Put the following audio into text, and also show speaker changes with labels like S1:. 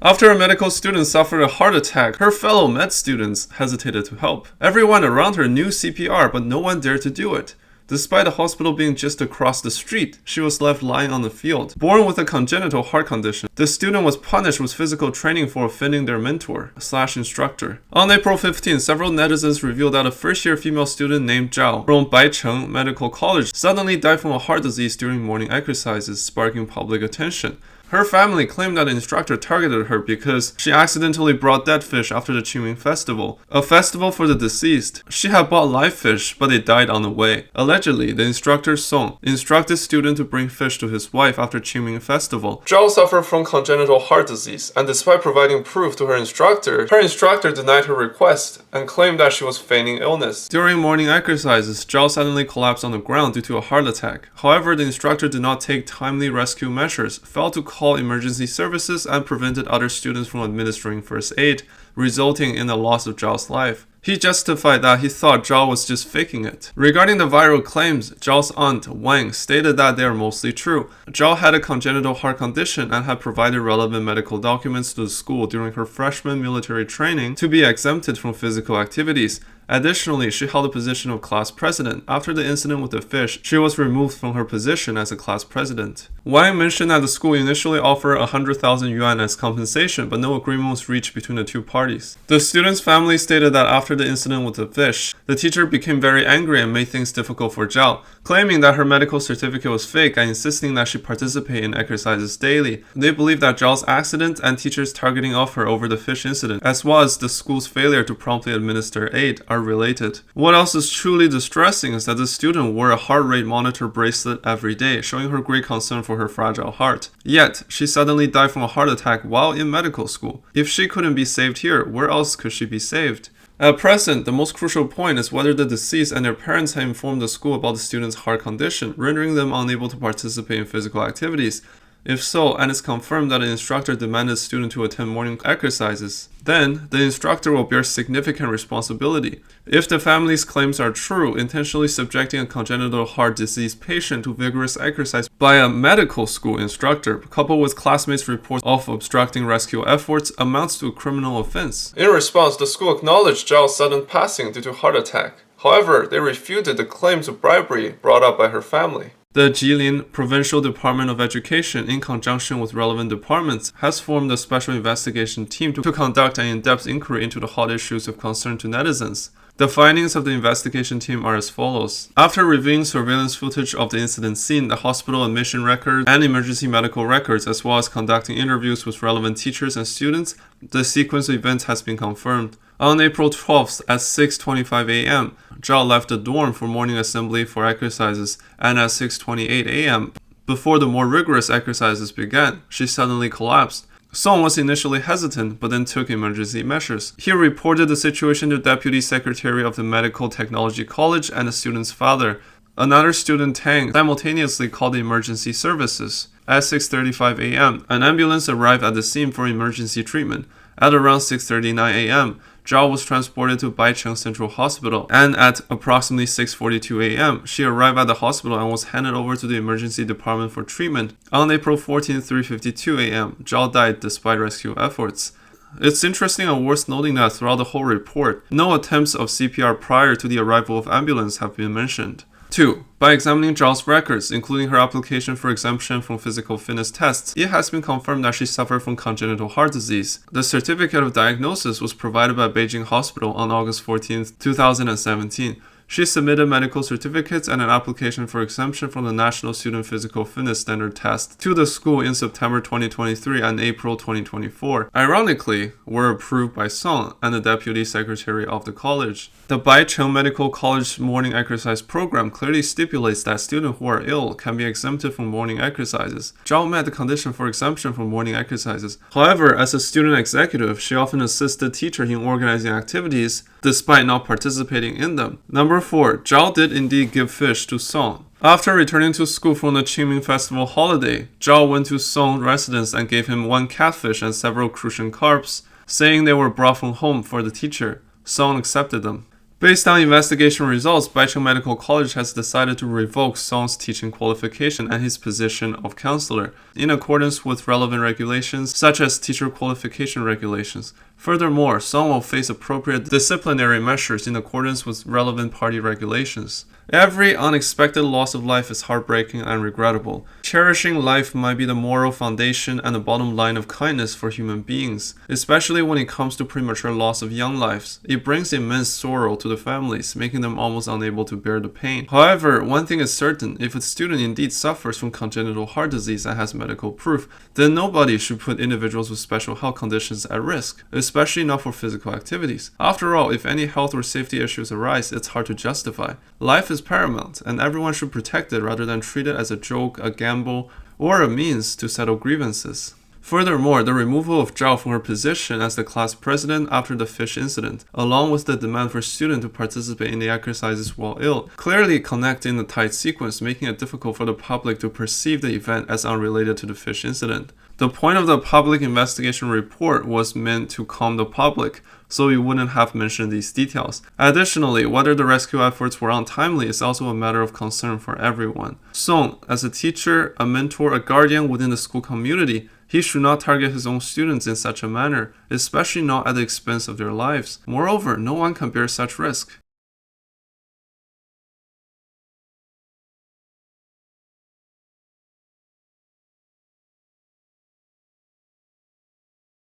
S1: After a medical student suffered a heart attack, her fellow med students hesitated to help. Everyone around her knew CPR, but no one dared to do it. Despite the hospital being just across the street, she was left lying on the field. Born with a congenital heart condition, the student was punished with physical training for offending their mentor/instructor. On April 15, several netizens revealed that a first-year female student named Zhao from Baicheng Medical College suddenly died from a heart disease during morning exercises, sparking public attention. Her family claimed that the instructor targeted her because she accidentally brought dead fish after the Qingming Festival, a festival for the deceased. She had bought live fish, but they died on the way. Allegedly, the instructor Song instructed student to bring fish to his wife after Qingming Festival. Zhao suffered from congenital heart disease, and despite providing proof to her instructor denied her request and claimed that she was feigning illness. During morning exercises, Zhao suddenly collapsed on the ground due to a heart attack. However, the instructor did not take timely rescue measures, failed to call emergency services, and prevented other students from administering first aid, resulting in the loss of Zhao's life. He justified that he thought Zhao was just faking it. Regarding the viral claims, Zhao's aunt, Wang, stated that they are mostly true. Zhao had a congenital heart condition and had provided relevant medical documents to the school during her freshman military training to be exempted from physical activities. Additionally, she held the position of class president. After the incident with the fish, she was removed from her position as a class president. Wang mentioned that the school initially offered 100,000 yuan as compensation, but no agreement was reached between the two parties. The student's family stated that after the incident with the fish, the teacher became very angry and made things difficult for Zhao, claiming that her medical certificate was fake and insisting that she participate in exercises daily. They believe that Zhao's accident and teachers targeting of her over the fish incident, as well as the school's failure to promptly administer aid, are related. What else is truly distressing is that the student wore a heart rate monitor bracelet every day, showing her great concern for her fragile heart. Yet, she suddenly died from a heart attack while in medical school. If she couldn't be saved here, where else could she be saved? At present, the most crucial point is whether the deceased and their parents have informed the school about the student's heart condition, rendering them unable to participate in physical activities. If so, and it's confirmed that the instructor demanded the student to attend morning exercises, then the instructor will bear significant responsibility. If the family's claims are true, intentionally subjecting a congenital heart disease patient to vigorous exercise by a medical school instructor, coupled with classmates' reports of obstructing rescue efforts, amounts to a criminal offense. In response, the school acknowledged Zhao's sudden passing due to heart attack. However, they refuted the claims of bribery brought up by her family. The Jilin Provincial Department of Education, in conjunction with relevant departments, has formed a special investigation team to conduct an in-depth inquiry into the hot issues of concern to netizens. The findings of the investigation team are as follows. After reviewing surveillance footage of the incident scene, the hospital admission records, and emergency medical records, as well as conducting interviews with relevant teachers and students, the sequence of events has been confirmed. On April 12th at 6:25 a.m., Zhao left the dorm for morning assembly for exercises, and at 6:28 a.m., before the more rigorous exercises began, she suddenly collapsed. Song was initially hesitant, but then took emergency measures. He reported the situation to Deputy Secretary of the Medical Technology College and the student's father. Another student, Tang, simultaneously called the emergency services. At 6:35 a.m., an ambulance arrived at the scene for emergency treatment. At around 6:39 a.m., Zhao was transported to Baicheng Central Hospital, and at approximately 6:42 a.m., she arrived at the hospital and was handed over to the emergency department for treatment. On April 14, 3:52 a.m., Zhao died despite rescue efforts. It's interesting and worth noting that throughout the whole report, no attempts of CPR prior to the arrival of ambulance have been mentioned. 2. By examining Zhao's records, including her application for exemption from physical fitness tests, it has been confirmed that she suffered from congenital heart disease. The certificate of diagnosis was provided by Beijing Hospital on August 14, 2017. She submitted medical certificates and an application for exemption from the National Student Physical Fitness Standard Test to the school in September 2023 and April 2024. Ironically, were approved by Song and the Deputy Secretary of the college. The Baicheng Medical College morning exercise program clearly stipulates that students who are ill can be exempted from morning exercises. Zhao met the condition for exemption from morning exercises. However, as a student executive, she often assisted teachers in organizing activities despite not participating in them. Number 4. Zhao did indeed give fish to Song. After returning to school from the Qingming Festival holiday, Zhao went to Song's residence and gave him 1 catfish and several crucian carps, saying they were brought from home for the teacher. Song accepted them. Based on investigation results, Baicheng Medical College has decided to revoke Song's teaching qualification and his position of counselor, in accordance with relevant regulations such as teacher qualification regulations. Furthermore, Song will face appropriate disciplinary measures in accordance with relevant party regulations. Every unexpected loss of life is heartbreaking and regrettable. Cherishing life might be the moral foundation and the bottom line of kindness for human beings, especially when it comes to premature loss of young lives. It brings immense sorrow to the families, making them almost unable to bear the pain. However, one thing is certain: if a student indeed suffers from congenital heart disease and has medical proof, then nobody should put individuals with special health conditions at risk, especially not for physical activities. After all, if any health or safety issues arise, it's hard to justify. Life is paramount, and everyone should protect it rather than treat it as a joke, a gamble, or a means to settle grievances. Furthermore, the removal of Zhao from her position as the class president after the fish incident, along with the demand for students to participate in the exercises while ill, clearly connect in a tight sequence, making it difficult for the public to perceive the event as unrelated to the fish incident. The point of the public investigation report was meant to calm the public, so we wouldn't have mentioned these details. Additionally, whether the rescue efforts were untimely is also a matter of concern for everyone. Song, as a teacher, a mentor, a guardian within the school community, he should not target his own students in such a manner, especially not at the expense of their lives. Moreover, no one can bear such risk.